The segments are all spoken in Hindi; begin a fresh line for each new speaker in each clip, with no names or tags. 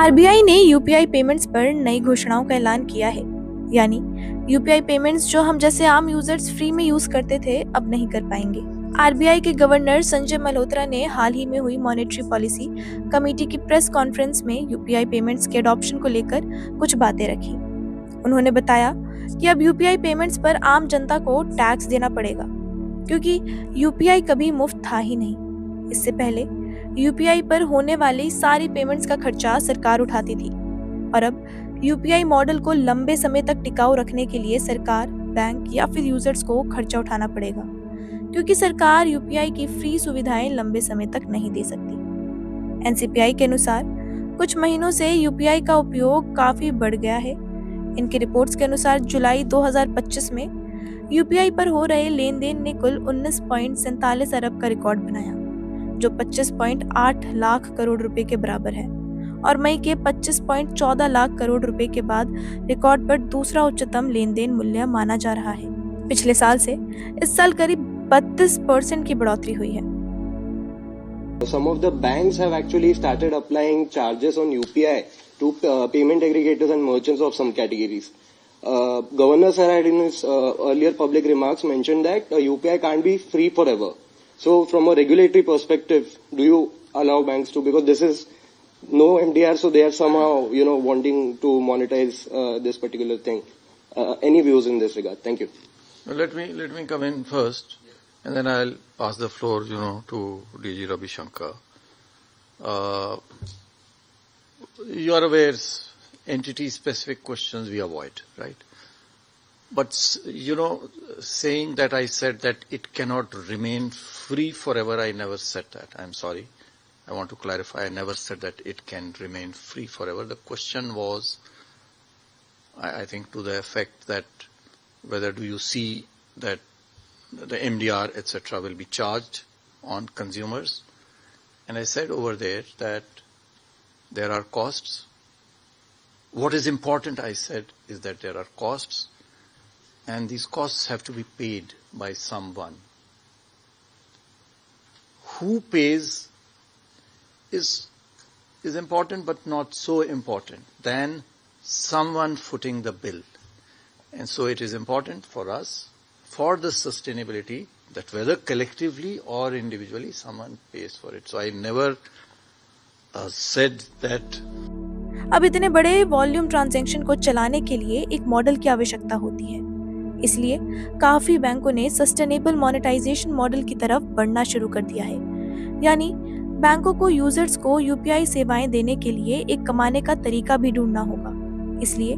आरबीआई ने यूपीआई पेमेंट्स पर नई घोषणाओं का ऐलान किया है। यानी यूपीआई पेमेंट्स जो हम जैसे आम यूजर्स फ्री में यूज करते थे अब नहीं कर पाएंगे। आरबीआई के गवर्नर संजय मल्होत्रा ने हाल ही में हुई मॉनेटरी पॉलिसी कमेटी की प्रेस कॉन्फ्रेंस में यूपीआई पेमेंट्स के अडॉप्शन को लेकर कुछ बातें रखी। उन्होंने बताया कि अब यूपीआई पेमेंट्स पर आम जनता को टैक्स देना पड़ेगा, क्योंकि यूपीआई कभी मुफ्त था ही नहीं। इससे पहले यूपीआई पर होने वाली सारी पेमेंट्स का खर्चा सरकार उठाती थी, और अब यूपीआई मॉडल को लंबे समय तक टिकाऊ रखने के लिए सरकार, बैंक या फिर यूजर्स को खर्चा उठाना पड़ेगा, क्योंकि सरकार यूपीआई की फ्री सुविधाएं लंबे समय तक नहीं दे सकती। एनसीपीआई के अनुसार कुछ महीनों से यूपीआई का उपयोग काफी बढ़ गया है। इनकी रिपोर्ट्स के अनुसार जुलाई 2025 में यूपीआई पर हो रहे लेन देन ने कुल 19.47 अरब का रिकॉर्ड बनाया, जो 25.8 लाख करोड़ रुपए के बराबर है, और मई के 25.14 लाख करोड़ रुपए के बाद रिकॉर्ड पर दूसरा उच्चतम लेन देन मूल्य माना जा रहा है। पिछले साल से इस साल करीब 32% की बढ़ोतरी हुई है।
Some of the banks have actually started applying charges on UPI to payment aggregators and merchants of some categories. Governor Sir had in his earlier public remarks mentioned that UPI can't be free forever. So from a regulatory perspective, do you allow banks to, because this is no MDR, so they are somehow, wanting to monetize this particular thing. Any views in this regard? Thank you.
Well, let me come in first, and then I'll pass the floor, to DG Ravi Shankar. You are aware, entity-specific questions we avoid, right? But, saying that I said that it cannot remain free forever, I never said that. I'm sorry. I want to clarify, I never said that it can remain free forever. The question was, I think, to the effect that whether do you see that the MDR, etc., will be charged on consumers. And I said over there that there are costs. What is important, I said, is that there are costs, and these costs have to be paid by someone. Who pays is important, but not so important than someone footing the bill. And so it is important for us, for the sustainability, that whether collectively or individually someone pays for it. So I never said that.
अब इतने बड़े वॉल्यूम ट्रांजैक्शन को चलाने के लिए एक मॉडल की आवश्यकता होती है। इसलिए काफी बैंकों ने सस्टेनेबल मोनेटाइजेशन मॉडल की तरफ बढ़ना शुरू कर दिया है। यानी बैंकों को यूजर्स को यूपीआई सेवाएं देने के लिए एक कमाने का तरीका भी ढूंढना होगा। इसलिए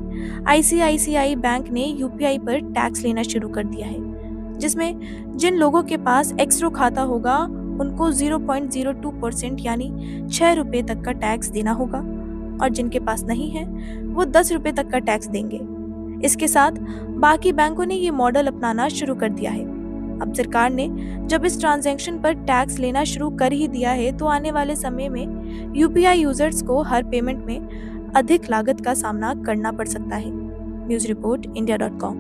आईसीआईसीआई बैंक ने यूपीआई पर टैक्स लेना शुरू कर दिया है, जिसमें जिन लोगों के पास एक्सट्रो खाता होगा उनको 0.02% यानी 6 रुपए तक का टैक्स देना होगा, और जिनके पास नहीं है वो 10 रुपए तक का टैक्स देंगे। इसके साथ बाकी बैंकों ने ये मॉडल अपनाना शुरू कर दिया है। अब सरकार ने जब इस ट्रांजैक्शन पर टैक्स लेना शुरू कर ही दिया है, तो आने वाले समय में यूपीआई यूजर्स को हर पेमेंट में अधिक लागत का सामना करना पड़ सकता है। News report, India.com।